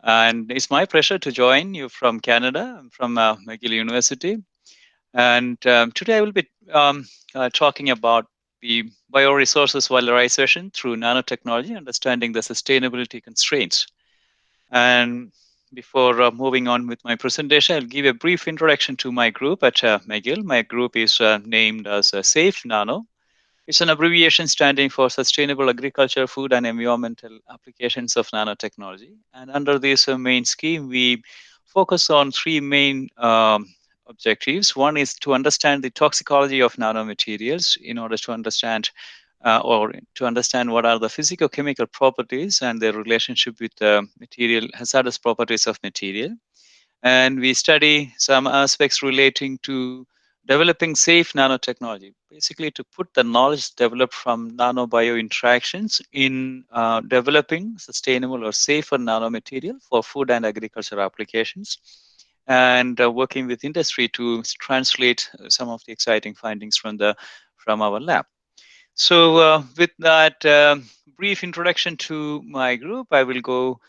And it's my pleasure to join you from Canada. I'm from McGill University. And today I will be talking about the bioresources valorization through nanotechnology, understanding the sustainability constraints. And before moving on with my presentation, I'll give a brief introduction to my group at McGill. My group is named as SAFE Nano. It's an abbreviation standing for Sustainable Agriculture, Food and Environmental Applications of Nanotechnology. And under this main scheme, we focus on three main objectives. One is to understand the toxicology of nanomaterials in order to understand what are the physicochemical properties and their relationship with the material hazardous properties of material. And we study some aspects relating to developing safe nanotechnology, basically to put the knowledge developed from nanobio interactions in developing sustainable or safer nanomaterial for food and agriculture applications, and working with industry to translate some of the exciting findings from our lab. So with that brief introduction to my group, I will go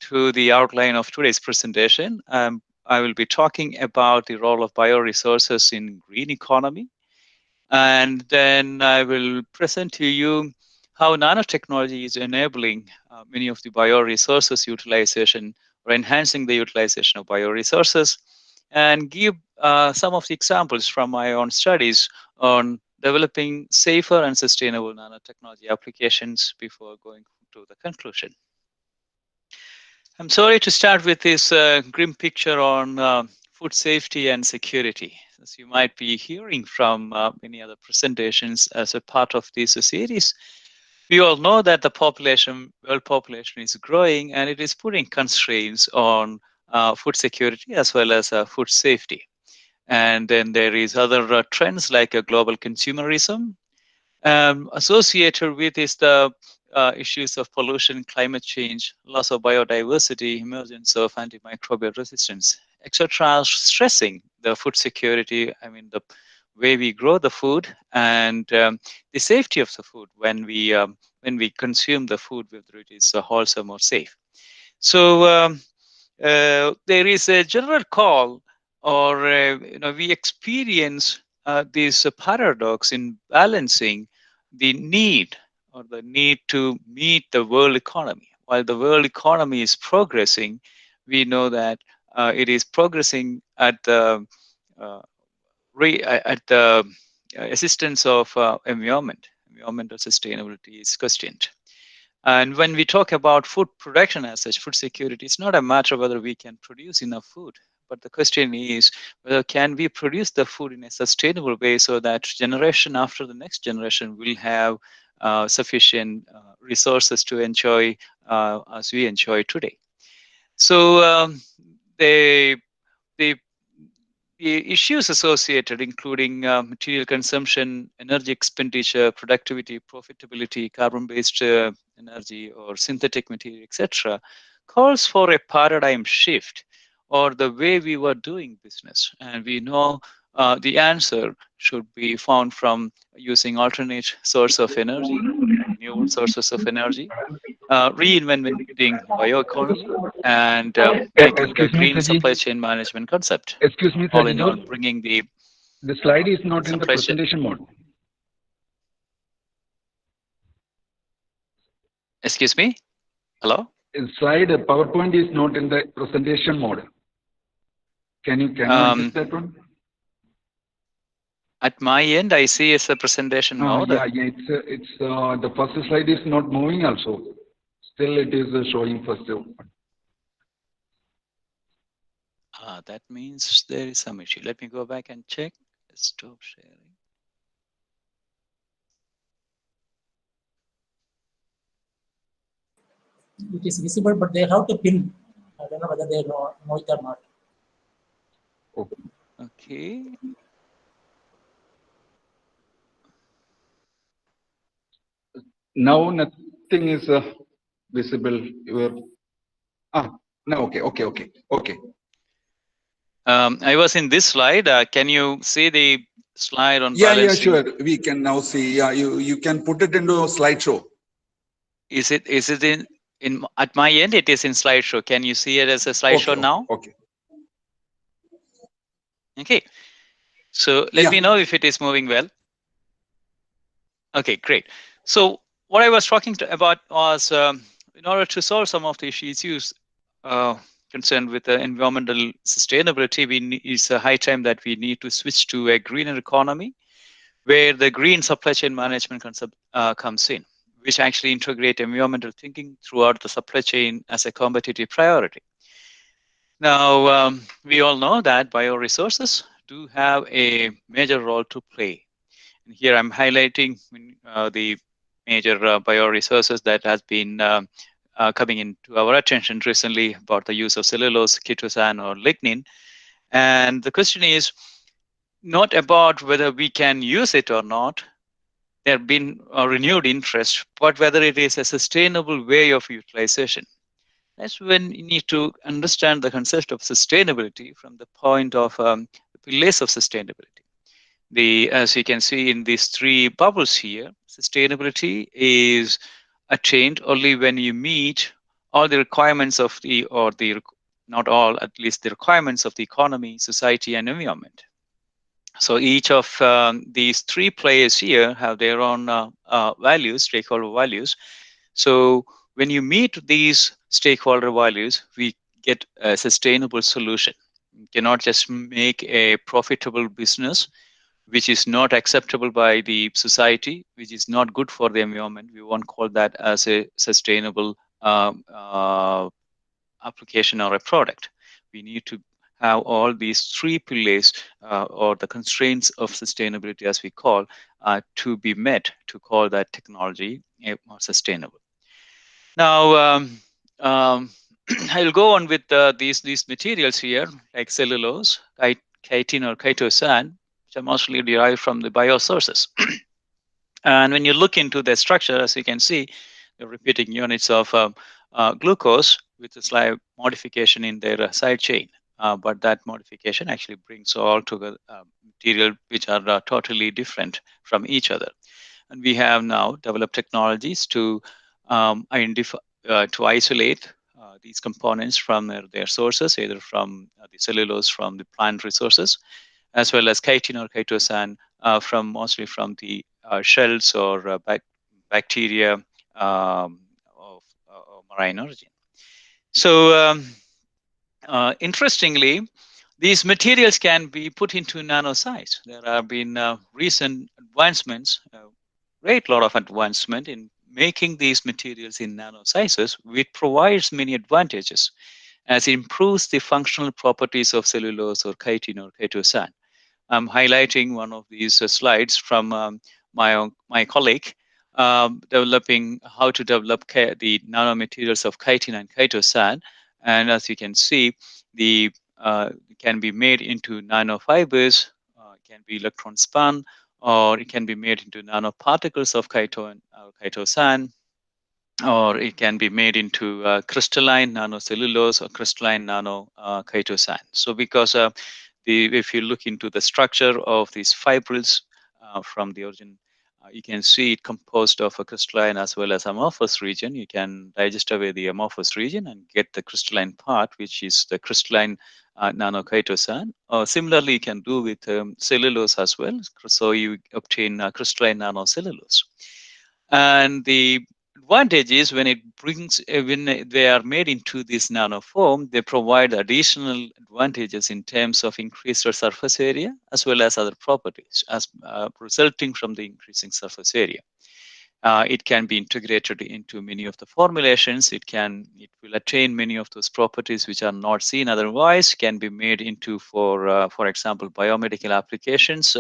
to the outline of today's presentation. I will be talking about the role of bioresources in green economy. And then I will present to you how nanotechnology is enabling many of the bioresources utilization or enhancing the utilization of bioresources, and give some of the examples from my own studies on developing safer and sustainable nanotechnology applications before going to the conclusion. I'm sorry to start with this grim picture on food safety and security. As you might be hearing from many other presentations as a part of this series, we all know that the world population is growing, and it is putting constraints on food security as well as food safety. And then there is other trends like global consumerism. Associated with is the issues of pollution, climate change, loss of biodiversity, emergence of antimicrobial resistance, etc., stressing the food security. I mean, the way we grow the food and the safety of the food when we consume the food, whether it is wholesome or safe. So there is a general call, or we experience this paradox in balancing the need to meet the world economy. While the world economy is progressing, we know that it is progressing at the assistance of environmental sustainability is questioned. And when we talk about food production as such, food security, it's not a matter of whether we can produce enough food, but the question is whether can we produce the food in a sustainable way so that generation after the next generation will have sufficient resources to enjoy as we enjoy today. So the issues associated, including material consumption, energy expenditure, productivity, profitability, carbon-based energy, or synthetic material, etc., calls for a paradigm shift or the way we were doing business. And we know the answer should be found from using alternate source of energy, renewable sources of energy, reinventing bioeconomy, and taking a Excuse me, green Saji. supply chain management concept. Excuse me, All in Saji. all, bringing the slide is not in the supply chain. presentation mode. Excuse me? Hello? Slide PowerPoint is not in the presentation mode. Can you adjust that one? At my end, I see it's a presentation mode. Yeah, it's the first slide is not moving also. Still, it is showing first. That means there is some issue. Let me go back and check. Stop sharing. It is visible, but they have to pin. I don't know whether they know it or not. Okay. Now nothing is visible. No, okay. I was in this slide. Can you see the slide on balancing? Yeah, sure. We can now see. Yeah, you can put it into a slideshow. Is it in? At my end, it is in slideshow. Can you see it as a Okay, slideshow okay, now? okay. Okay. So let Yeah. me know if it is moving well. Okay, great. So what I was about was in order to solve some of the issues uh, concerned with the environmental sustainability, it's a high time that we need to switch to a greener economy where the green supply chain management concept comes in, which actually integrate environmental thinking throughout the supply chain as a competitive priority. Now, we all know that bioresources do have a major role to play. And here I'm highlighting the major bioresources that has been coming into our attention recently about the use of cellulose, chitosan, or lignin. And the question is not about whether we can use it or not. There have been a renewed interest, but whether it is a sustainable way of utilization. That's when you need to understand the concept of sustainability from the point of the pillars of sustainability. As you can see in these three bubbles here, sustainability is attained only when you meet all the requirements of not all, at least the requirements of the economy, society, and environment. So each of these three players here have their own values, stakeholder values. So when you meet these stakeholder values, we get a sustainable solution. You cannot just make a profitable business which is not acceptable by the society, which is not good for the environment. We won't call that as a sustainable application or a product. We need to have all these three pillars or the constraints of sustainability, as we call, to be met to call that technology more sustainable. Now, I'll go on with these materials here, like cellulose, chitin or chitosan, which are mostly derived from the biosources. And when you look into the structure, as you can see, the repeating units of glucose with a slight modification in their side chain. But that modification actually brings all together material which are totally different from each other. And we have now developed technologies to identify, to isolate these components from their sources, either from the cellulose from the plant resources, as well as chitin or chitosan from mostly from the shells or bacteria of marine origin. So interestingly, these materials can be put into nano size. There have been recent advancements, great lot of advancement in making these materials in nano sizes, which provides many advantages as it improves the functional properties of cellulose or chitin or chitosan. I'm highlighting one of these slides from my colleague developing how to develop the nanomaterials of chitin and chitosan. And as you can see, the can be made into nanofibers, can be electron spun, or it can be made into nanoparticles of chitosan, or it can be made into crystalline nanocellulose or crystalline nano chitosan. So because if you look into the structure of these fibrils from the origin, you can see it composed of a crystalline as well as amorphous region. You can digest away the amorphous region and get the crystalline part, which is the crystalline nanochitosan. Similarly, you can do with cellulose as well. So you obtain crystalline nanocellulose. And the advantage is when they are made into this nano form, they provide additional advantages in terms of increased surface area as well as other properties as resulting from the increasing surface area. It can be integrated into many of the formulations. It will attain many of those properties which are not seen otherwise. Can be made into for example, biomedical applications.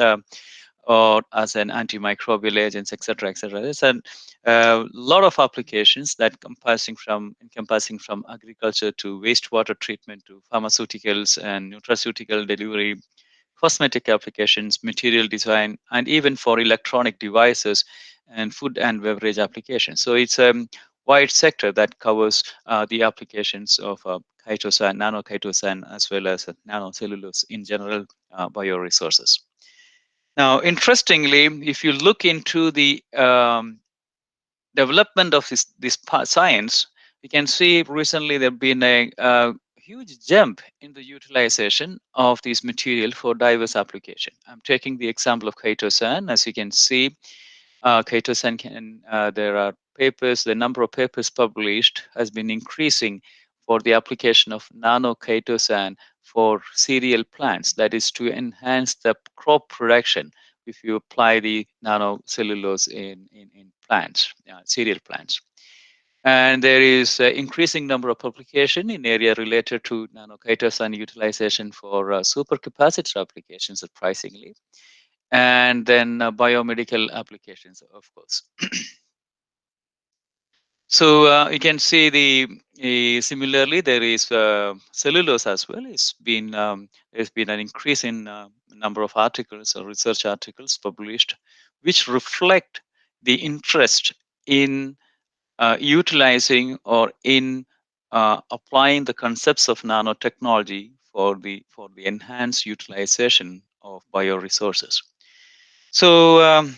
Or as an antimicrobial agents, etc., etc. There's a lot of applications that encompassing from agriculture to wastewater treatment to pharmaceuticals and nutraceutical delivery, cosmetic applications, material design, and even for electronic devices and food and beverage applications. So it's a wide sector that covers the applications of chitosan, nanochitosan, as well as nanocellulose in general bioresources. Now, interestingly, if you look into the development of this science, you can see recently there have been a huge jump in the utilization of these material for diverse application. I'm taking the example of chitosan. As you can see, chitosan there are papers, the number of papers published has been increasing for the application of nano chitosan for cereal plants, that is to enhance the crop production if you apply the nanocellulose in plants, cereal plants. And there is an increasing number of publication in area related to nanochitosan utilization for supercapacitor applications, surprisingly, and then biomedical applications, of course. So you can see similarly there is cellulose as well. There's been an increase in number of articles or research articles published, which reflect the interest in utilizing or in applying the concepts of nanotechnology for the enhanced utilization of bioresources. So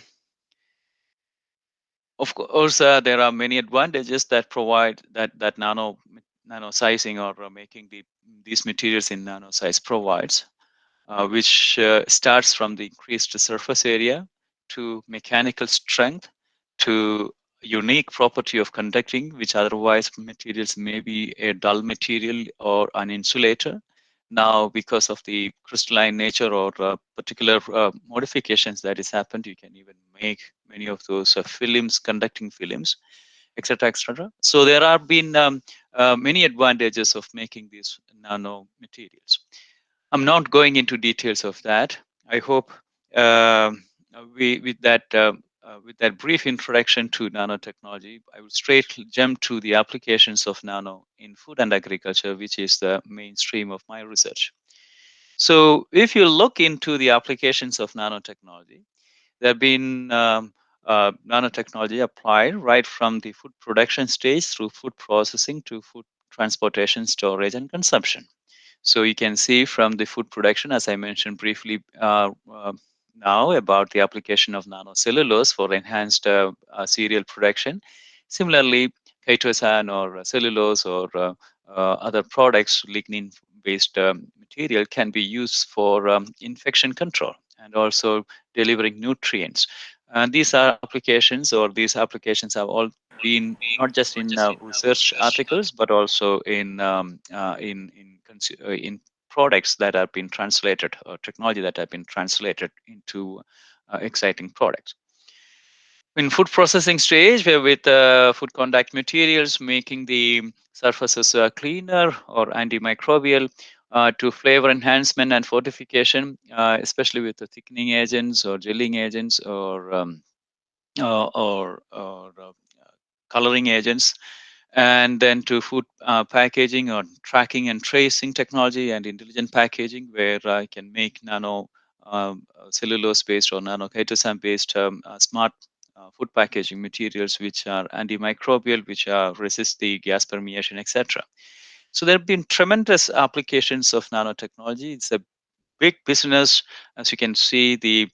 of course, there are many advantages that provide that nano sizing or making these materials in nano size provides, which starts from the increased surface area to mechanical strength to unique property of conducting, which otherwise materials may be a dull material or an insulator. Now, because of the crystalline nature or particular modifications that has happened, you can even make many of those films, conducting films, etc., etc. So there have been many advantages of making these nano materials. I'm not going into details of that. I hope with that brief introduction to nanotechnology, I will straight jump to the applications of nano in food and agriculture, which is the mainstream of my research. So if you look into the applications of nanotechnology, there have been nanotechnology applied right from the food production stage through food processing to food transportation, storage, and consumption. So you can see from the food production, as I mentioned briefly now about the application of nanocellulose for enhanced cereal production. Similarly, chitosan or cellulose or other products, lignin-based material can be used for infection control and also delivering nutrients. And these are applications, or these applications have all been not just in research articles, but also in products that have been translated, or technology that have been translated into exciting products. In food processing stage, where with food contact materials, making the surfaces cleaner or antimicrobial, to flavor enhancement and fortification, especially with the thickening agents or gelling agents or coloring agents, and then to food packaging or tracking and tracing technology and intelligent packaging, where I can make nano cellulose based or nano chitosan based smart food packaging materials which are antimicrobial, which resist the gas permeation, etc. So there have been tremendous applications of nanotechnology. It's a big business. As you can see, the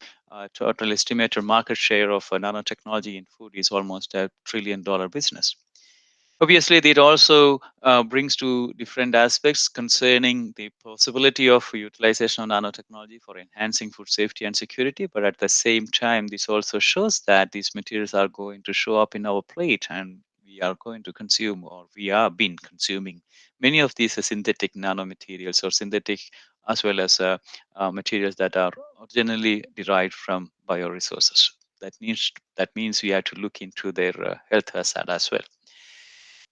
total estimated market share of nanotechnology in food is almost $1 trillion business. Obviously, it also brings to different aspects concerning the possibility of utilization of nanotechnology for enhancing food safety and security. But at the same time, this also shows that these materials are going to show up in our plate, and we are going to consume, or we have been consuming, many of these synthetic nanomaterials or synthetic as well as materials that are originally derived from bioresources. That means we have to look into their health hazard as well.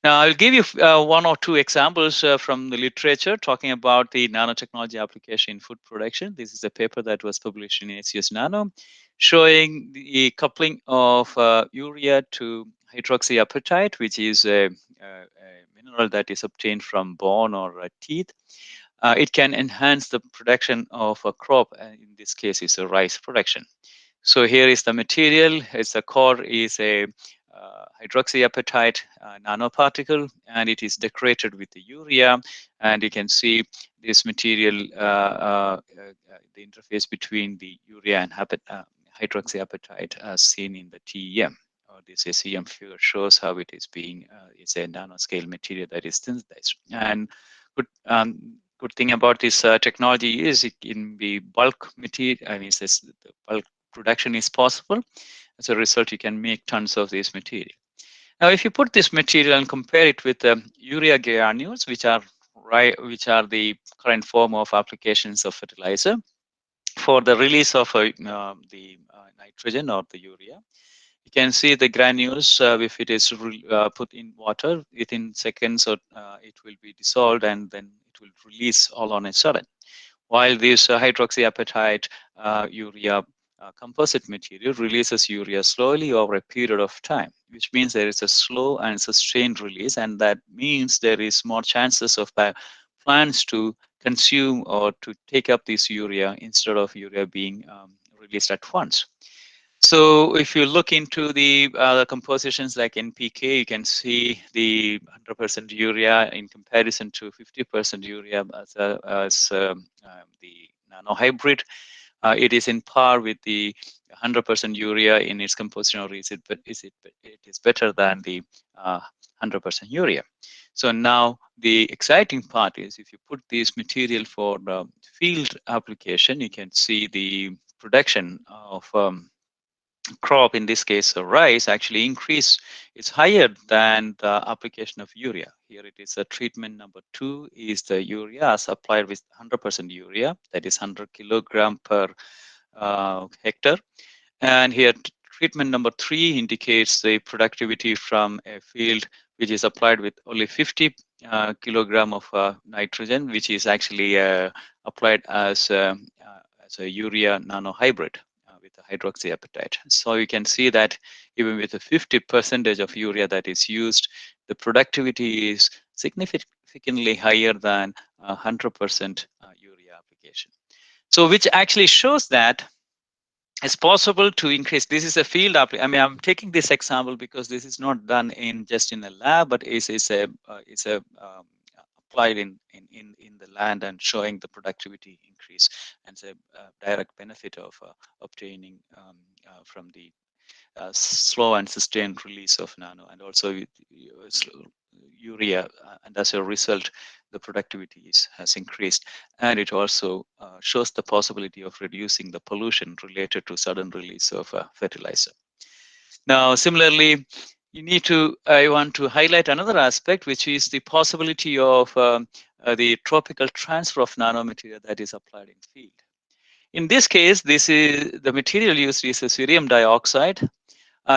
Now, I'll give you one or two examples from the literature talking about the nanotechnology application in food production. This is a paper that was published in ACS Nano, showing the coupling of urea to hydroxyapatite, which is a mineral that is obtained from bone or teeth. It can enhance the production of a crop, and in this case, is a rice production. So here is the material. Its the core is a hydroxyapatite nanoparticle, and it is decorated with the urea. And you can see this material, the interface between the urea and hydroxyapatite, as seen in the TEM, or this SEM figure shows how it is being, it's a nanoscale material that is synthesized. And good thing about this technology is it can be bulk material. I mean, the bulk production is possible. As a result, you can make tons of this material. Now, if you put this material and compare it with urea granules, which are the current form of applications of fertilizer for the release of the nitrogen or the urea, you can see the granules, if it is put in water, within seconds or it will be dissolved and then it will release all on a sudden. While this hydroxyapatite urea composite material releases urea slowly over a period of time, which means there is a slow and sustained release, and that means there is more chances of plants to consume or to take up this urea instead of urea being released at once. So if you look into the compositions like NPK, you can see the 100% urea in comparison to 50% urea as the nano hybrid. It is in par with the 100% urea in its composition, or is it better than the 100% urea? So now the exciting part is if you put this material for field application, you can see the production of crop, in this case rice, actually increase. It's higher than the application of urea. Here it is a treatment number 2 is the urea as applied with 100% urea, that is 100 kilogram per hectare. And here treatment number 3 indicates the productivity from a field which is applied with only 50 kilogram of nitrogen, which is actually applied as a urea nano hybrid with a hydroxyapatite. So you can see that even with a 50% of urea that is used, the productivity is significantly higher than 100% urea application. So which actually shows that it's possible to increase. This is a field up. I mean, I'm taking this example because this is not done in just in a lab, but it's applied in the land and showing the productivity increase, and it's a direct benefit of obtaining from the slow and sustained release of nano, and also urea, and as a result, the productivity has increased, and it also shows the possibility of reducing the pollution related to sudden release of fertilizer. Now, similarly, I want to highlight another aspect, which is the possibility of the tropical transfer of nanomaterial that is applied in field. In this case, the material used is a cerium dioxide,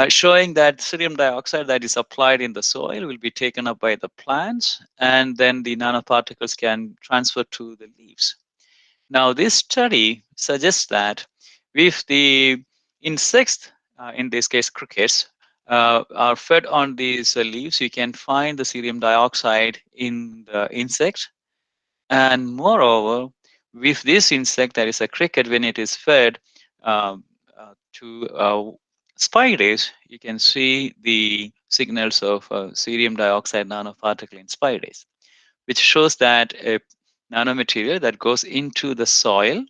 showing that cerium dioxide that is applied in the soil will be taken up by the plants, and then the nanoparticles can transfer to the leaves. Now, this study suggests that if the insects, in this case crickets, are fed on these leaves, you can find the cerium dioxide in the insect. And moreover, with this insect, that is a cricket, when it is fed to spiders, you can see the signals of cerium dioxide nanoparticle in spiders, which shows that a nanomaterial that goes into the soil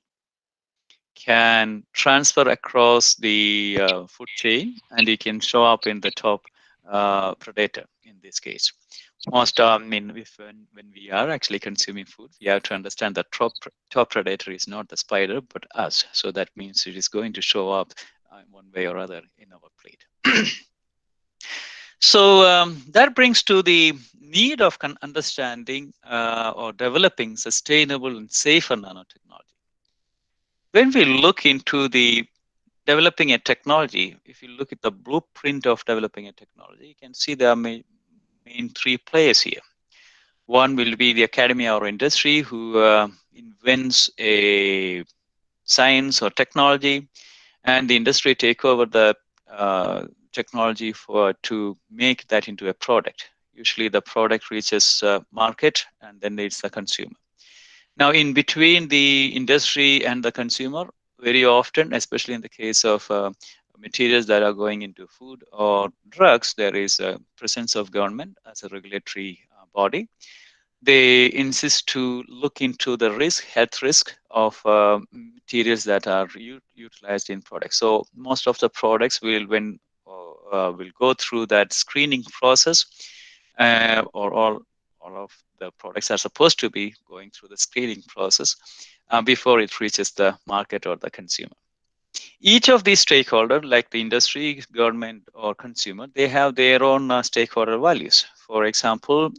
can transfer across the food chain, and it can show up in the top predator in this case. Most, I mean, when we are actually consuming food, we have to understand that top predator is not the spider, but us. So that means it is going to show up one way or other in our plate. So that brings to the need of understanding or developing sustainable and safer nanotechnology. When we look into the developing a technology, if you look at the blueprint of developing a technology, you can see there are main 3 players here. One will be the academia or industry who invents a science or technology, and the industry take over the technology to make that into a product. Usually the product reaches market, and then it's the consumer. Now, in between the industry and the consumer, very often, especially in the case of materials that are going into food or drugs, there is a presence of government as a regulatory body. They insist to look into the health risk of materials that are utilized in products. So most of the products will, when will go through that screening process, or all of the products are supposed to be going through the screening process before it reaches the market or the consumer. Each of these stakeholders, like the industry, government, or consumer, they have their own stakeholder values. For example,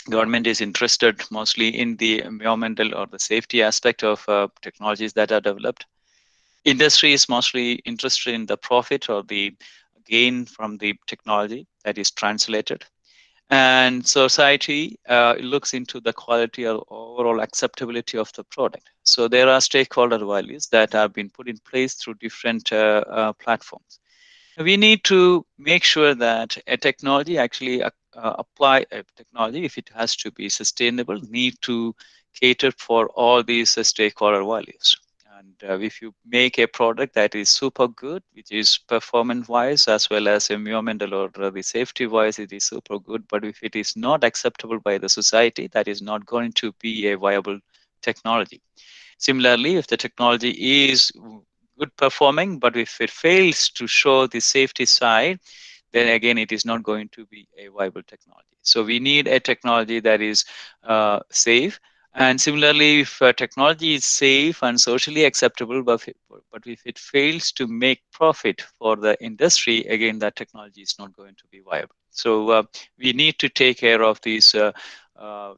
government is interested mostly in the environmental or the safety aspect of technologies that are developed. Industry is mostly interested in the profit or the gain from the technology that is translated. And society looks into the quality or overall acceptability of the product. So there are stakeholder values that have been put in place through different platforms. We need to make sure that a technology actually apply a technology, if it has to be sustainable, need to cater for all these stakeholder values. And if you make a product that is super good, which is performance wise as well as environmental or the safety wise, it is super good. But if it is not acceptable by the society, that is not going to be a viable technology. Similarly, if the technology is good performing, but if it fails to show the safety side, then again, it is not going to be a viable technology. So we need a technology that is safe. And similarly, if technology is safe and socially acceptable, but if it fails to make profit for the industry, again, that technology is not going to be viable. So we need to take care of these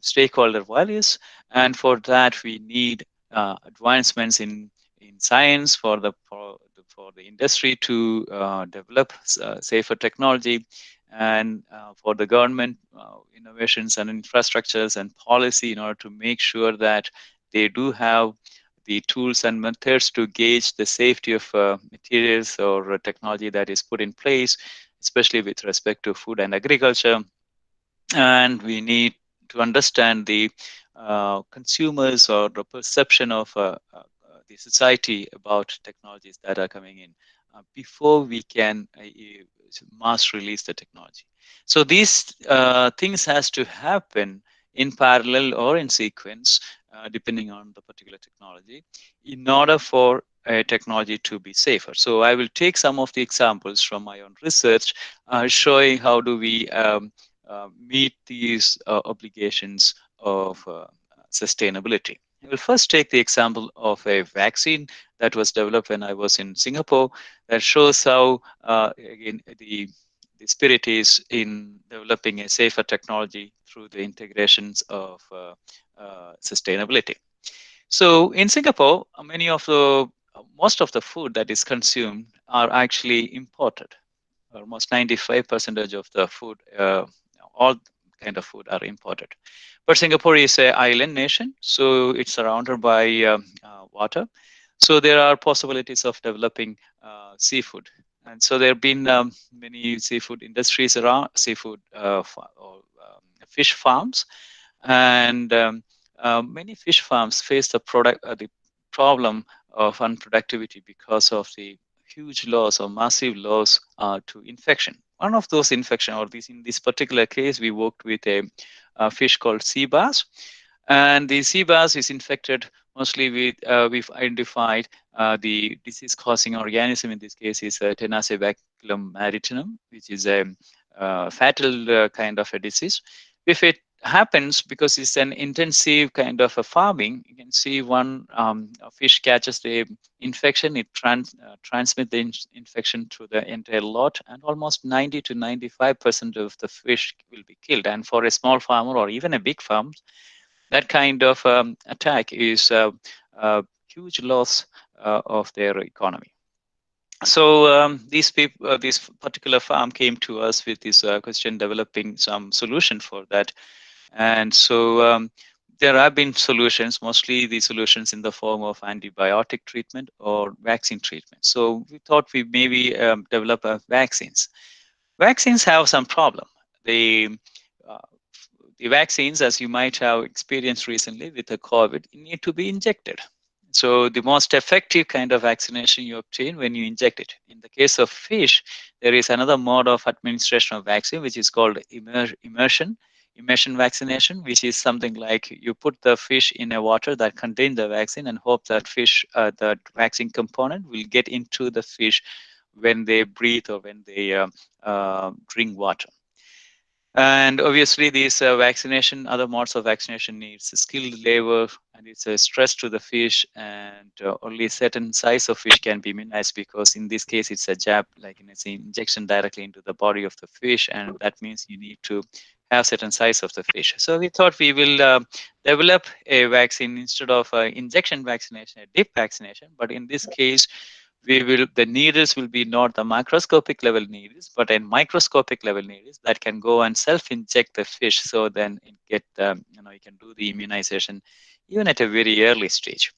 stakeholder values. And for that, we need advancements in science for the industry to develop safer technology, and for the government innovations and infrastructures and policy in order to make sure that they do have the tools and methods to gauge the safety of materials or technology that is put in place, especially with respect to food and agriculture. And we need to understand the consumers or the perception of the society about technologies that are coming in before we can mass release the technology. So these things has to happen in parallel or in sequence, depending on the particular technology, in order for a technology to be safer. So I will take some of the examples from my own research, showing how do we meet these obligations of sustainability. I will first take the example of a vaccine that was developed when I was in Singapore, that shows how, again, the spirit is in developing a safer technology through the integrations of sustainability. So in Singapore, most of the food that is consumed are actually imported. Almost 95% of the food, all kind of food are imported. But Singapore is an island nation, so it's surrounded by water. So there are possibilities of developing seafood. And so there have been many seafood industries around, seafood or fish farms. And many fish farms face the problem of unproductivity because of the huge loss or massive loss to infection. One of those infection, or in this particular case, we worked with a fish called sea bass, and the sea bass is infected mostly with, we've identified the disease-causing organism. In this case, is Tenacibacillum maritimum, which is a fatal kind of a disease. If it happens because it's an intensive kind of a farming, you can see one fish catches the infection, it transmits the infection to the entire lot, and almost 90 to 95% of the fish will be killed. And for a small farmer or even a big farm, that kind of attack is a huge loss of their economy. So these people, this particular farm came to us with this question, developing some solution for that. And so there have been solutions, mostly the solutions in the form of antibiotic treatment or vaccine treatment. So we thought we maybe develop vaccines. Vaccines have some problem. Uh, the vaccines, as you might have experienced recently with the COVID, need to be injected. So the most effective kind of vaccination you obtain when you inject it. In the case of fish, there is another mode of administration of vaccine, which is called immersion vaccination, which is something like you put the fish in a water that contains the vaccine and hope that the vaccine component will get into the fish when they breathe or when they drink water. And obviously, these vaccination, other modes of vaccination needs skilled labor, and it's a stress to the fish. And only certain size of fish can be immunized, because in this case, it's a jab, like it's an injection directly into the body of the fish, and that means you need to have certain size of the fish. So we thought we will develop a vaccine instead of injection vaccination, a dip vaccination. But in this case, the needles will be not the microscopic level needles, but a microscopic level needles that can go and self-inject the fish. So then it get you can do the immunization even at a very early stage.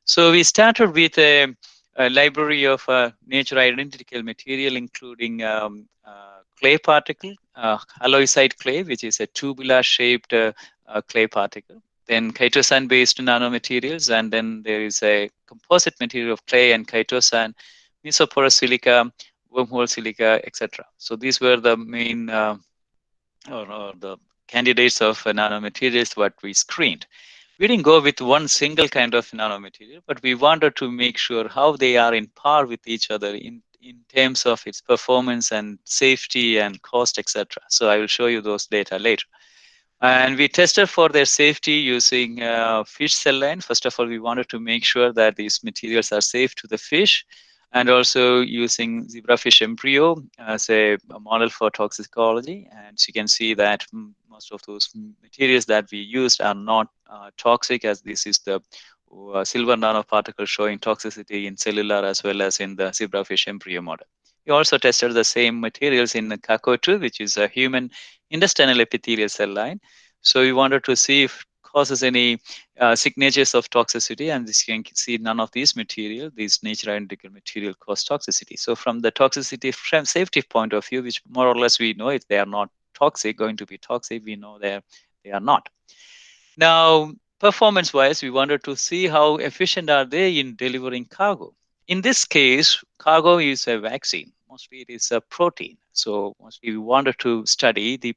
So we started with a library of nature identical material, including clay particle, halloysite clay, which is a tubular shaped clay particle. Then chitosan based nanomaterials, and then there is a composite material of clay and chitosan, mesoporous silica, wormhole silica, etc. So these were the main or the candidates of nanomaterials what we screened. We didn't go with one single kind of nanomaterial, but we wanted to make sure how they are in par with each other in terms of its performance and safety and cost, etc. So I will show you those data later. And we tested for their safety using fish cell line. First of all, we wanted to make sure that these materials are safe to the fish, and also using zebrafish embryo as a model for toxicology. And so you can see that most of those materials that we used are not toxic, as this is the silver nanoparticle showing toxicity in cellular as well as in the zebrafish embryo model. We also tested the same materials in the CACO2, which is a human intestinal epithelial cell line. So we wanted to see if it causes any signatures of toxicity, and this you can see none of these material, these nature identical material, cause toxicity. So from the toxicity from safety point of view, which more or less we know if they are not toxic, going to be toxic, we know they are not. Now, performance-wise, we wanted to see how efficient are they in delivering cargo. In this case, cargo is a vaccine. Mostly it is a protein. So mostly we wanted to study the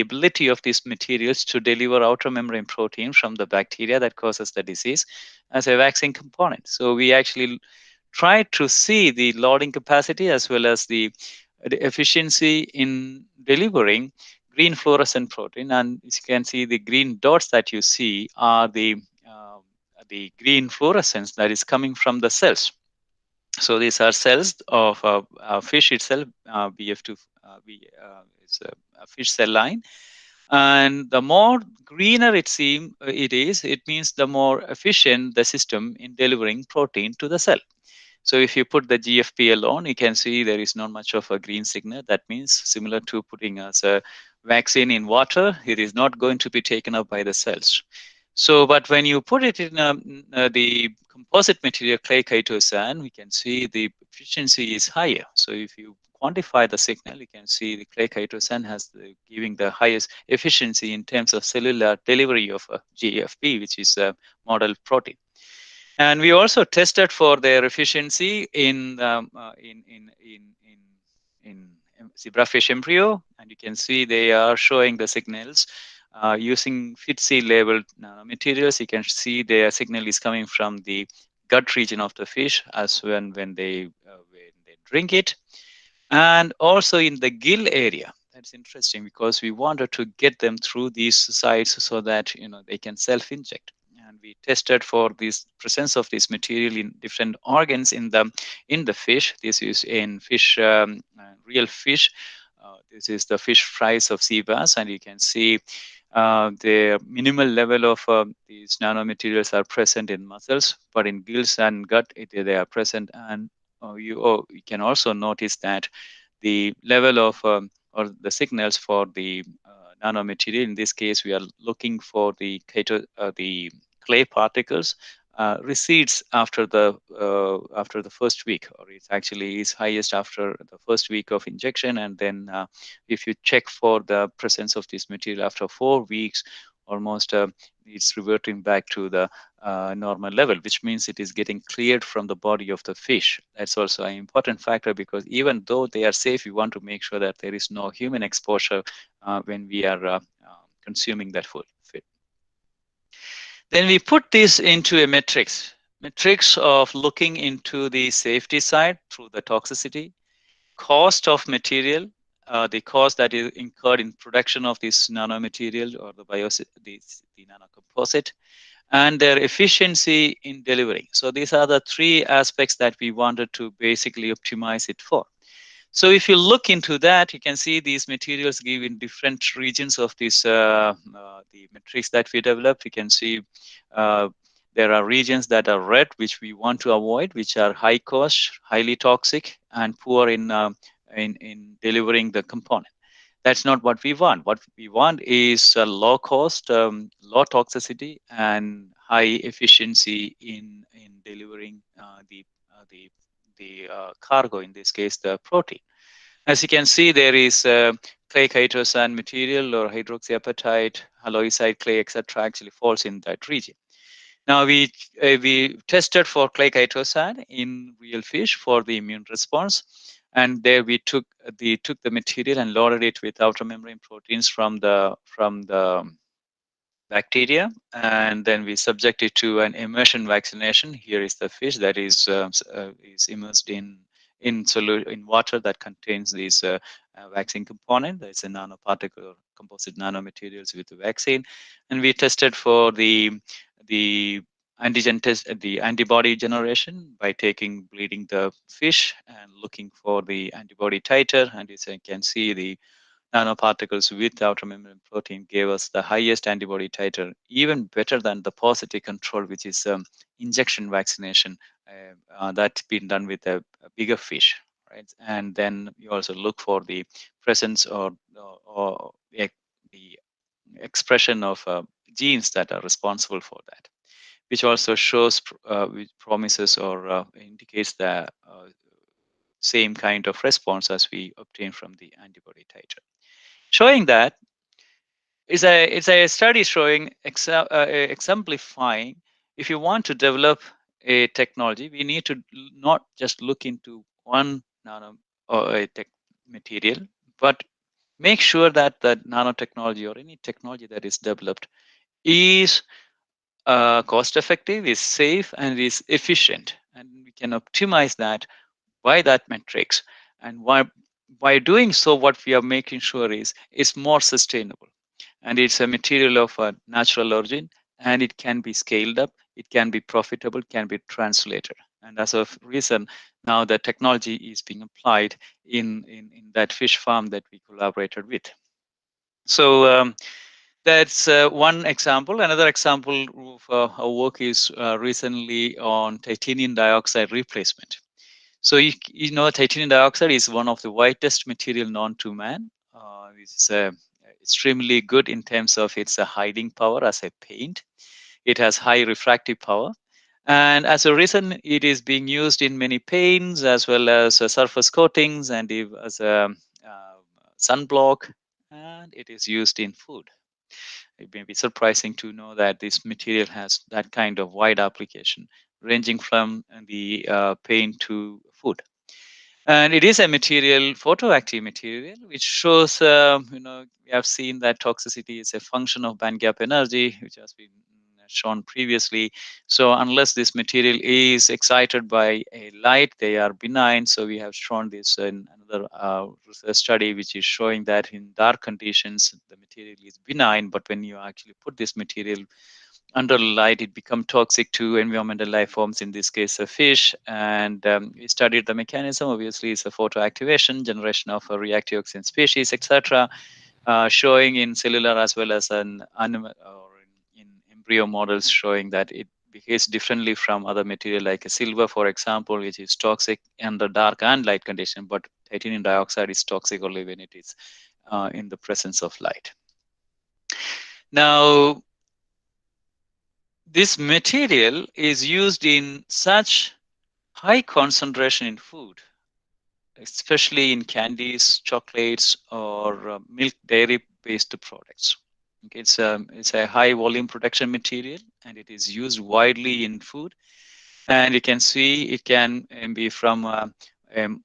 ability of these materials to deliver outer membrane protein from the bacteria that causes the disease as a vaccine component. So we actually tried to see the loading capacity as well as the efficiency in delivering green fluorescent protein. And as you can see, the green dots that you see are the green fluorescence that is coming from the cells. So these are cells of fish itself. BF2 is a fish cell line, and the more greener it is, it means the more efficient the system in delivering protein to the cell. So if you put the GFP alone, you can see there is not much of a green signal. That means similar to putting as a vaccine in water, it is not going to be taken up by the cells. So, but when you put it in the composite material clay chitosan, we can see the efficiency is higher. So if you quantify the signal, you can see the clay chitosan has giving the highest efficiency in terms of cellular delivery of a GFP, which is a model protein. And we also tested for their efficiency in zebrafish embryo, and you can see they are showing the signals using FITC labeled nanomaterials. You can see their signal is coming from the gut region of the fish as when they drink it, and also in the gill area. That's interesting because we wanted to get them through these sites so that they can self-inject. And we tested for this presence of this material in different organs in the fish. This is in fish, real fish. This is the fish fries of sea bass, and you can see the minimal level of these nanomaterials are present in muscles, but in gills and gut, they are present. And you can also notice that the level of or the signals for the nanomaterial. In this case, we are looking for the clay particles recedes after the first week, or it actually is highest after the first week of injection. And then if you check for the presence of this material after 4 weeks, almost it's reverting back to the normal level, which means it is getting cleared from the body of the fish. That's also an important factor, because even though they are safe, we want to make sure that there is no human exposure when we are consuming that food. Then we put this into a matrix. metrics of looking into the safety side through the toxicity, cost of material, the cost that is incurred in production of this nanomaterial or the nanocomposite, and their efficiency in delivering. So these are the three aspects that we wanted to basically optimize it for. So if you look into that, you can see these materials give in different regions of this the metrics that we developed. You can see uh, there are regions that are red, which we want to avoid, which are high cost, highly toxic, and poor in delivering the component. That's not what we want. What we want is a low cost, low toxicity, and high efficiency in delivering the cargo. In this case, the protein. As you can see, there is clay chitosan material or hydroxyapatite, halloysite clay, etc. Actually falls in that region. Now we tested for clay chitosan in real fish for the immune response, and there we took the material and loaded it with outer membrane proteins from the bacteria, and then we subject it to an immersion vaccination. Here is the fish that is immersed in water that contains these vaccine component. There's a nanoparticle or composite nanomaterials with the vaccine, and we tested for the antigen test, the antibody generation by bleeding the fish and looking for the antibody titer. And as you can see, the nanoparticles with outer membrane protein gave us the highest antibody titer, even better than the positive control, which is injection vaccination that's been done with a bigger fish, right? And then you also look for the presence or the expression of genes that are responsible for that, which also shows, which promises or indicates the same kind of response as we obtain from the antibody titer. Showing that it's a study showing exemplifying, if you want to develop a technology, we need to not just look into one nano or a tech material, but make sure that the nanotechnology or any technology that is developed is cost effective, is safe, and is efficient, and we can optimize that by that metrics. And by doing so, what we are making sure is more sustainable, and it's a material of a natural origin, and it can be scaled up, it can be profitable, can be translated. And as of reason, now the technology is being applied in that fish farm that we collaborated with. So that's one example. Another example of our work is recently on titanium dioxide replacement. So you know, titanium dioxide is one of the whitest material known to man. It's extremely good in terms of its hiding power as a paint. It has high refractive power, and as a reason, it is being used in many paints as well as surface coatings and as a sunblock, and it is used in food. It may be surprising to know that this material has that kind of wide application, ranging from the paint to food. And it is a material, photoactive material, which shows, we have seen that toxicity is a function of band gap energy, which has been shown previously. So unless this material is excited by a light, they are benign. So we have shown this in another research study, which is showing that in dark conditions, the material is benign, but when you actually put this material under light, it become toxic to environmental life forms, in this case a fish. And we studied the mechanism. Obviously, it's a photoactivation, generation of a reactive oxygen species, etc., showing in cellular as well as an animal or in embryo models, showing that it behaves differently from other material like a silver, for example, which is toxic under dark and light condition, but titanium dioxide is toxic only when it is in the presence of light. Now, this material is used in such high concentration in food, especially in candies, chocolates, or milk dairy based products. Okay, it's a high volume production material, and it is used widely in food. And you can see it can be from a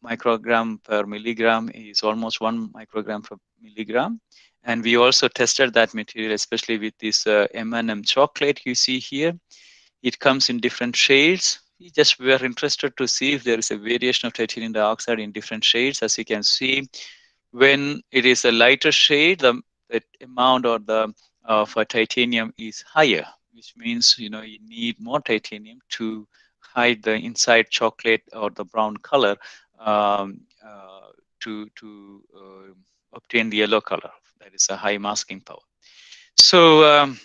microgram per milligram is almost 1 microgram per milligram. And we also tested that material, especially with this M&M chocolate you see here. It comes in different shades. We are interested to see if there is a variation of titanium dioxide in different shades. As you can see, when it is a lighter shade, the amount or the of titanium is higher, which means you need more titanium to hide the inside chocolate or the brown color, to obtain the yellow color. That is a high masking power. So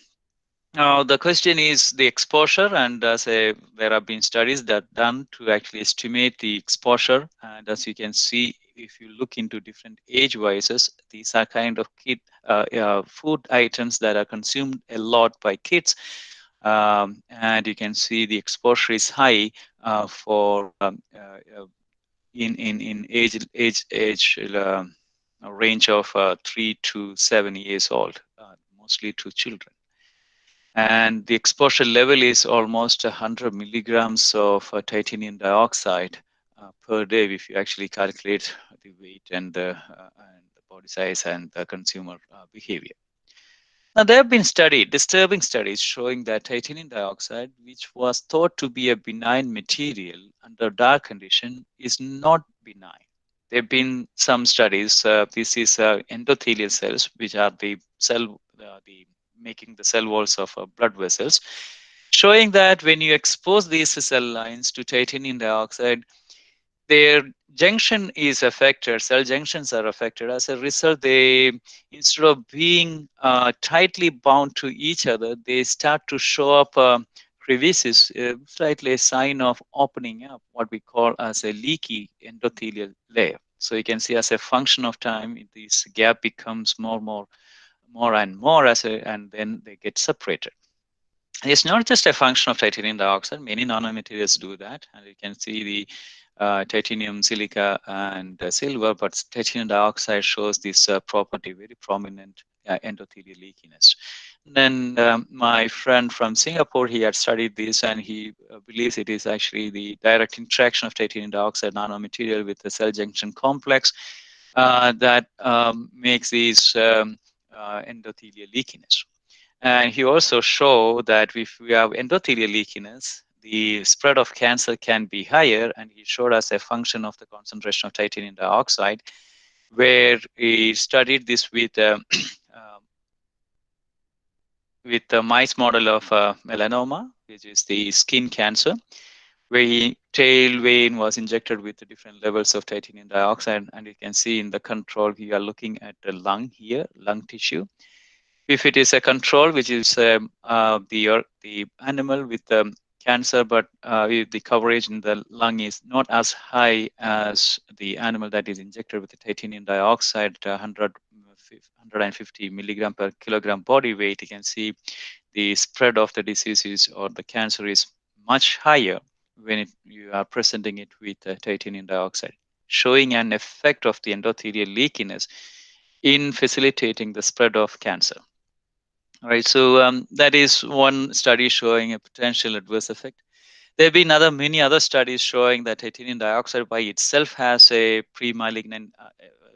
now the question is the exposure, and there have been studies that done to actually estimate the exposure. And as you can see, if you look into different age vices, these are kind of food items that are consumed a lot by kids. And you can see the exposure is high for in age range of 3 to 7 years old, mostly to children. And the exposure level is almost 100 milligrams of titanium dioxide per day if you actually calculate the weight and the body size and the consumer behavior. Now, there have been disturbing studies showing that titanium dioxide, which was thought to be a benign material under dark condition, is not benign. There have been some studies. This is endothelial cells, which are the making the cell walls of blood vessels, showing that when you expose these cell lines to titanium dioxide, their junction is affected, cell junctions are affected. As a result, they, instead of being tightly bound to each other, they start to show up crevices, slightly a sign of opening up, what we call as a leaky endothelial layer. So you can see, as a function of time, this gap becomes more and more and then they get separated. It's not just a function of titanium dioxide. Many nanomaterials do that, and you can see the titanium, silica, and silver. But titanium dioxide shows this property, very prominent endothelial leakiness. Then my friend from Singapore, he had studied this, and he believes it is actually the direct interaction of titanium dioxide nanomaterial with the cell junction complex that makes these endothelial leakiness. And he also showed that if we have endothelial leakiness, the spread of cancer can be higher. And he showed us a function of the concentration of titanium dioxide, where he studied this with with the mice model of melanoma, which is the skin cancer, where tail vein was injected with the different levels of titanium dioxide. And you can see in the control, we are looking at the lung here, lung tissue. If it is a control, which is the animal with the cancer, but the coverage in the lung is not as high as the animal that is injected with the titanium dioxide, 150 milligram per kilogram body weight, you can see the spread of the diseases or the cancer is much higher when you are presenting it with titanium dioxide, showing an effect of the endothelial leakiness in facilitating the spread of cancer. All right, so that is one study showing a potential adverse effect. There have been many other studies showing that titanium dioxide by itself has a pre-malignant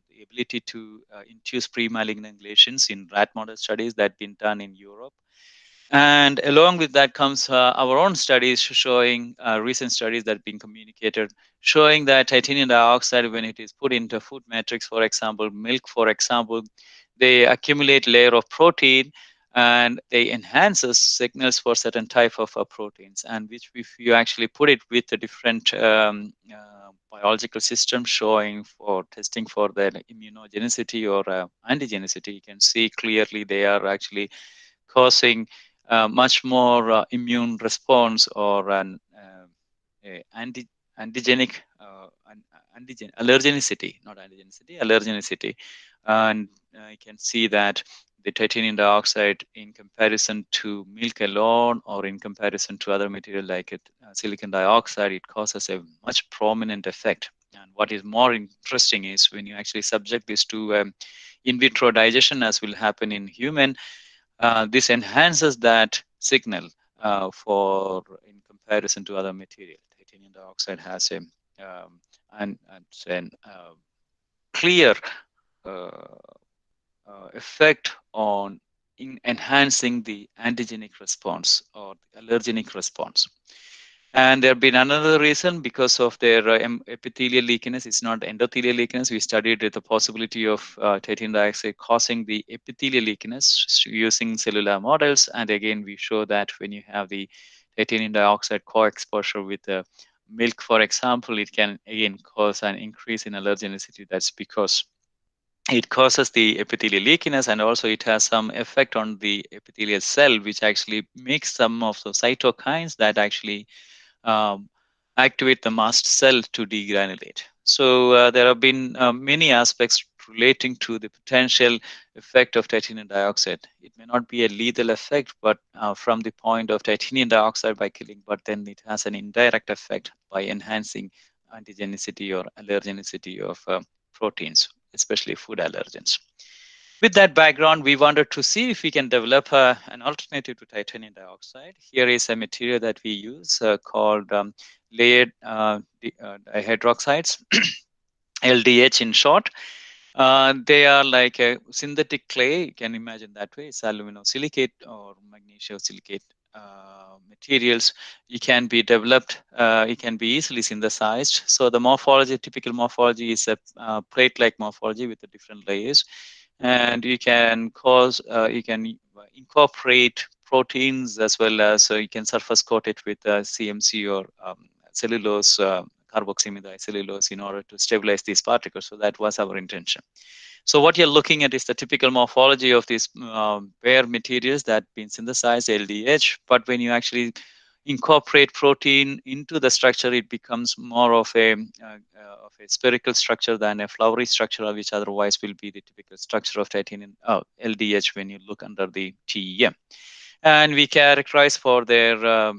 the ability to induce pre-malignant lesions in rat model studies that have been done in Europe. And along with that comes our own studies showing recent studies that have been communicated, showing that titanium dioxide, when it is put into food matrix, for example, milk, for example, they accumulate layer of protein and they enhances signals for certain type of proteins, and which if you actually put it with a different biological system showing for testing for their immunogenicity or antigenicity, you can see clearly they are actually causing much more immune response or an antigenic allergenicity, not antigenicity, allergenicity. And you can see that the titanium dioxide, in comparison to milk alone or in comparison to other material like silicon dioxide, it causes a much prominent effect. And what is more interesting is when you actually subject this to in vitro digestion, as will happen in human, this enhances that signal for in comparison to other material. Titanium dioxide has a clear effect on in enhancing the antigenic response or allergenic response. And there have been another reason because of their epithelial leakiness. It's not endothelial leakiness. We studied the possibility of titanium dioxide causing the epithelial leakiness using cellular models. And again, we show that when you have the titanium dioxide co-exposure with the milk, for example, it can again cause an increase in allergenicity. That's because it causes the epithelial leakiness, and also it has some effect on the epithelial cell, which actually makes some of the cytokines that actually um, activate the mast cell to degranulate. So there have been many aspects relating to the potential effect of titanium dioxide. It may not be a lethal effect, but from the point of titanium dioxide by killing, but then it has an indirect effect by enhancing antigenicity or allergenicity of proteins, especially food allergens. With that background, we wanted to see if we can develop an alternative to titanium dioxide. Here is a material that we use called layered dihydroxides, LDH in short. They are like a synthetic clay. You can imagine that way. It's aluminosilicate or magnesiosilicate materials. It can be developed. It can be easily synthesized. So the morphology, typical morphology, is a plate-like morphology with the different layers, and you can incorporate proteins as well as you can surface coat it with CMC or cellulose, carboxymidine cellulose, in order to stabilize these particles. So that was our intention. So what you're looking at is the typical morphology of these bare materials that been synthesized, LDH. But when you actually incorporate protein into the structure, it becomes more of a spherical structure than a flowery structure, which otherwise will be the typical structure of titanium LDH when you look under the TEM. And we characterize for their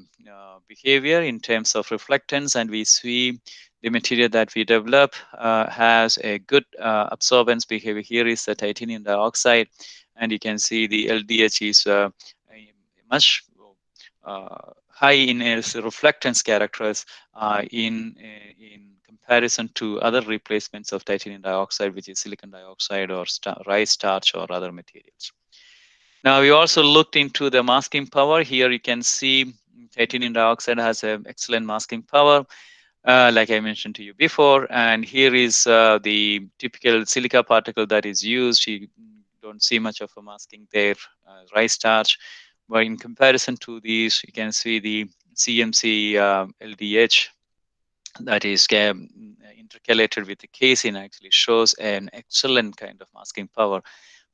behavior in terms of reflectance, and we see the material that we develop has a good absorbance behavior. Here is the titanium dioxide, and you can see the LDH is much high in its reflectance characters in comparison to other replacements of titanium dioxide, which is silicon dioxide or rice starch or other materials. Now, we also looked into the masking power. Here you can see titanium dioxide has an excellent masking power, like I mentioned to you before. And here is the typical silica particle that is used. You don't see much of a masking there, rice starch. But in comparison to these, you can see the CMC LDH that is intercalated with the casein actually shows an excellent kind of masking power,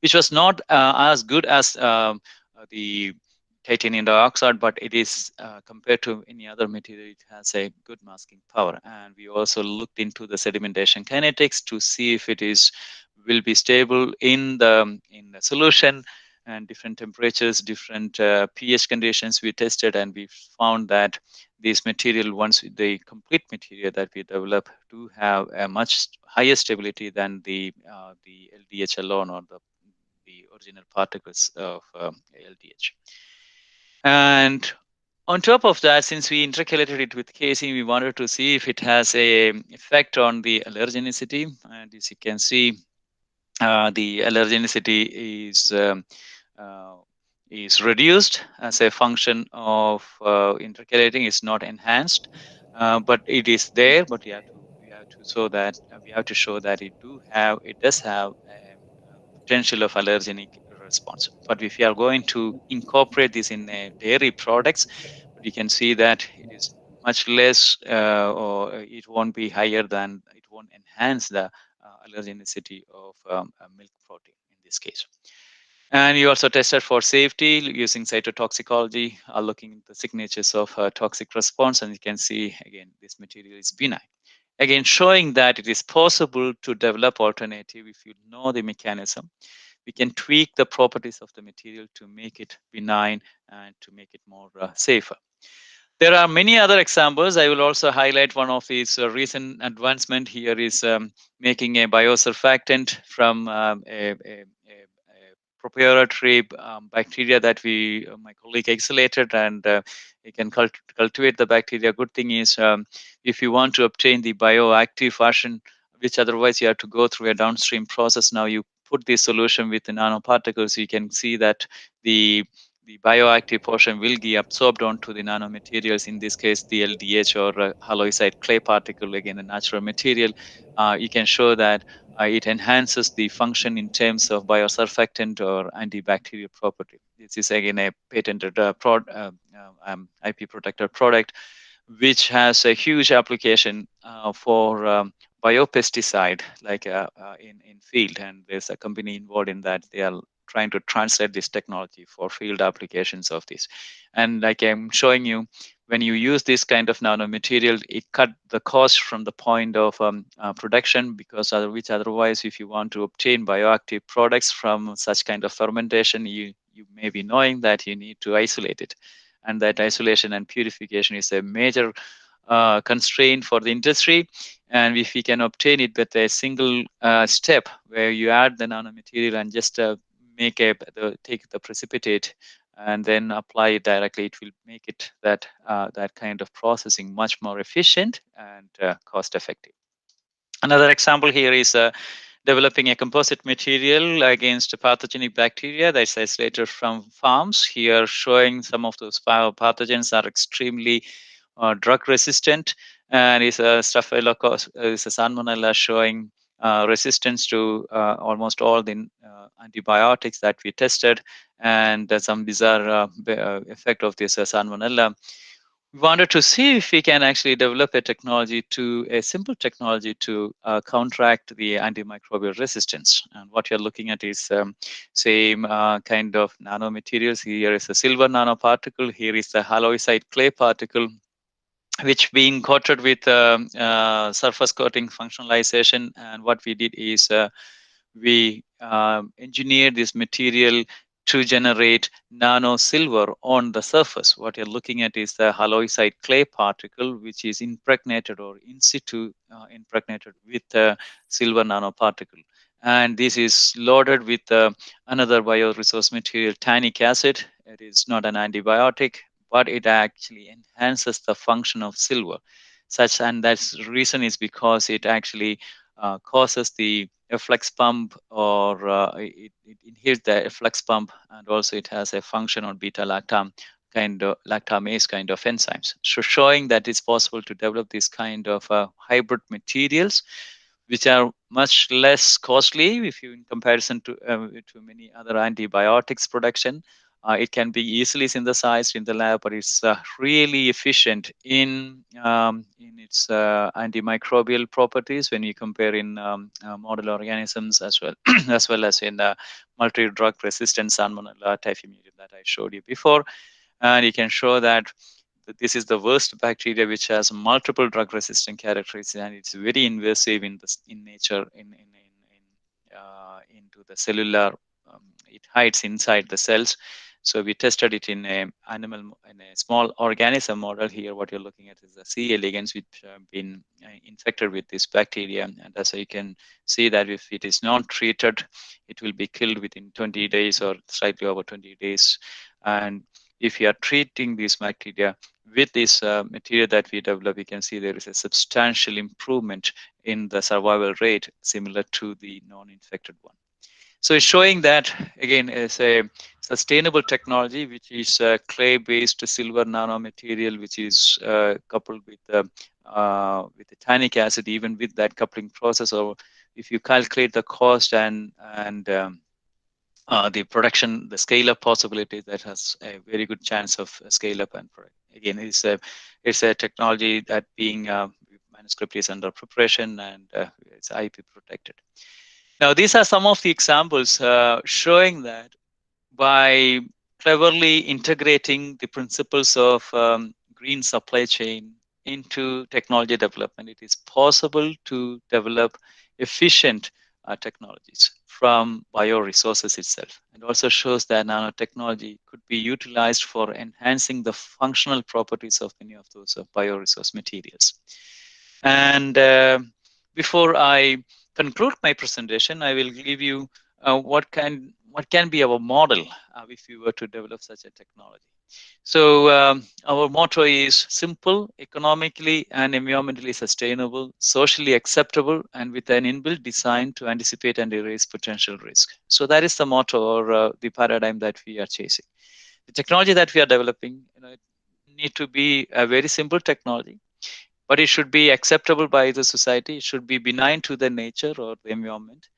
which was not as good as the titanium dioxide, but it is compared to any other material, it has a good masking power. And we also looked into the sedimentation kinetics to see if it is will be stable in the solution, and different temperatures, different pH conditions we tested, and we found that this material, once the complete material that we develop, do have a much higher stability than the LDH alone, or the original particles of LDH. And on top of that, since we intercalated it with casein, we wanted to see if it has a effect on the allergenicity. And as you can see, the allergenicity is reduced as a function of intercalating. It's not enhanced, but it is there. But we have to show that it does have a potential of allergenic response. But if you are going to incorporate this in dairy products, you can see that it is much less, or it won't be higher than, it won't enhance the allergenicity of milk protein in this case. And you also tested for safety using cytotoxicology, looking at the signatures of toxic response, and you can see again this material is benign. Again, showing that it is possible to develop alternative if you know the mechanism. We can tweak the properties of the material to make it benign and to make it more safer. There are many other examples. I will also highlight one of these recent advancement. Here is making a biosurfactant from a proprietary bacteria that my colleague isolated, and you can cultivate the bacteria. Good thing is, if you want to obtain the bioactive version, which otherwise you have to go through a downstream process, now you put the solution with the nanoparticles, you can see that the bioactive portion will be absorbed onto the nanomaterials, in this case the LDH or halloysite clay particle, again a natural material. You can show that it enhances the function in terms of biosurfactant or antibacterial property. This is again a patented IP protected product, which has a huge application for biopesticide, like in field. And there's a company involved in that. They are trying to translate this technology for field applications of this. And like I'm showing you, when you use this kind of nanomaterial, it cut the cost from the point of production, because which otherwise, if you want to obtain bioactive products from such kind of fermentation, you may be knowing that you need to isolate it, and that isolation and purification is a major constraint for the industry. And if we can obtain it with a single step, where you add the nanomaterial and just take the precipitate and then apply it directly, it will make it that kind of processing much more efficient and cost effective. Another example here is developing a composite material against pathogenic bacteria that's isolated from farms. Here showing some of those pathogens are extremely drug resistant, and is a Staphylococcus, is a Salmonella, showing resistance to almost all the antibiotics that we tested, and some bizarre effect of this Salmonella. We wanted to see if we can actually develop a simple technology to counteract the antimicrobial resistance. And what you're looking at is same kind of nanomaterials. Here is a silver nanoparticle. Here is the halloysite clay particle, which being coated with surface coating functionalization. And what we did is we engineered this material to generate nano silver on the surface. What you're looking at is the halloysite clay particle, which is impregnated or in situ impregnated with the silver nanoparticle. And this is loaded with another bioresource material, tannic acid. It is not an antibiotic, but it actually enhances the function of silver. And that's reason is because it actually causes the efflux pump, or it inhibits the efflux pump, and also it has a function on beta lactamase kind of enzymes. So showing that it's possible to develop this kind of hybrid materials, which are much less costly if you in comparison to many other antibiotics production. It can be easily synthesized in the lab, but it's really efficient in its antimicrobial properties when you compare in model organisms, as well as well as in multi-drug resistant Salmonella typhimurium that I showed you before. And you can show that this is the worst bacteria which has multiple drug resistant characteristics, and it's very invasive in nature, into the cellular. It hides inside the cells. So we tested it in a small organism model. Here what you're looking at is the C. elegans, which have been infected with this bacteria. And as you can see that if it is not treated, it will be killed within 20 days or slightly over 20 days. And if you are treating these bacteria with this material that we develop, you can see there is a substantial improvement in the survival rate, similar to the non-infected one. So it's showing that, again, is a sustainable technology, which is clay-based silver nanomaterial, which is coupled with the tannic acid, even with that coupling process. Or if you calculate the cost and the production, the scale-up possibility, that has a very good chance of scale-up. And again, it's a technology that being manuscript is under preparation, and it's IP protected. Now, these are some of the examples showing that by cleverly integrating the principles of green supply chain into technology development, it is possible to develop efficient technologies from bioresources itself. And also shows that nanotechnology could be utilized for enhancing the functional properties of many of those bioresource materials. And before I conclude my presentation, I will give you what can be our model if we were to develop such a technology. So our motto is simple, economically and environmentally sustainable, socially acceptable, and with an inbuilt design to anticipate and erase potential risk. So that is the motto or the paradigm that we are chasing. The technology that we are developing, it need to be a very simple technology, but it should be acceptable by the society. It should be benign to the nature or the environment,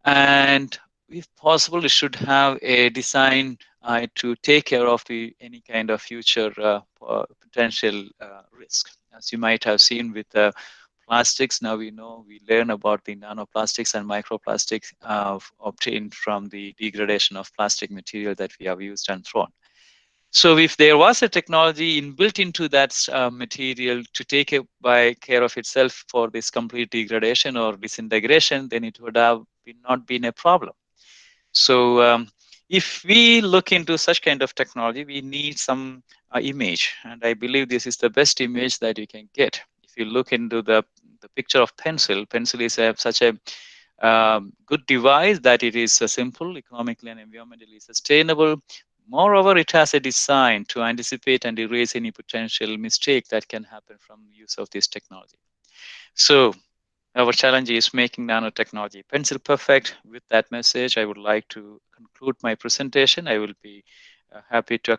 and if possible, it should have a design to take care of any kind of future potential risk. As you might have seen with plastics, now we learn about the nanoplastics and microplastics obtained from the degradation of plastic material that we have used and thrown. So if there was a technology inbuilt into that material to take care of itself for this complete degradation or disintegration, then it would have not been a problem. So if we look into such kind of technology, we need some image, and I believe this is the best image that you can get. If you look into the picture of pencil is such a good device that it is simple, economically and environmentally sustainable. Moreover, it has a design to anticipate and erase any potential mistake that can happen from use of this technology. So our challenge is making nanotechnology pencil perfect. With that message, I would like to conclude my presentation. I will be happy to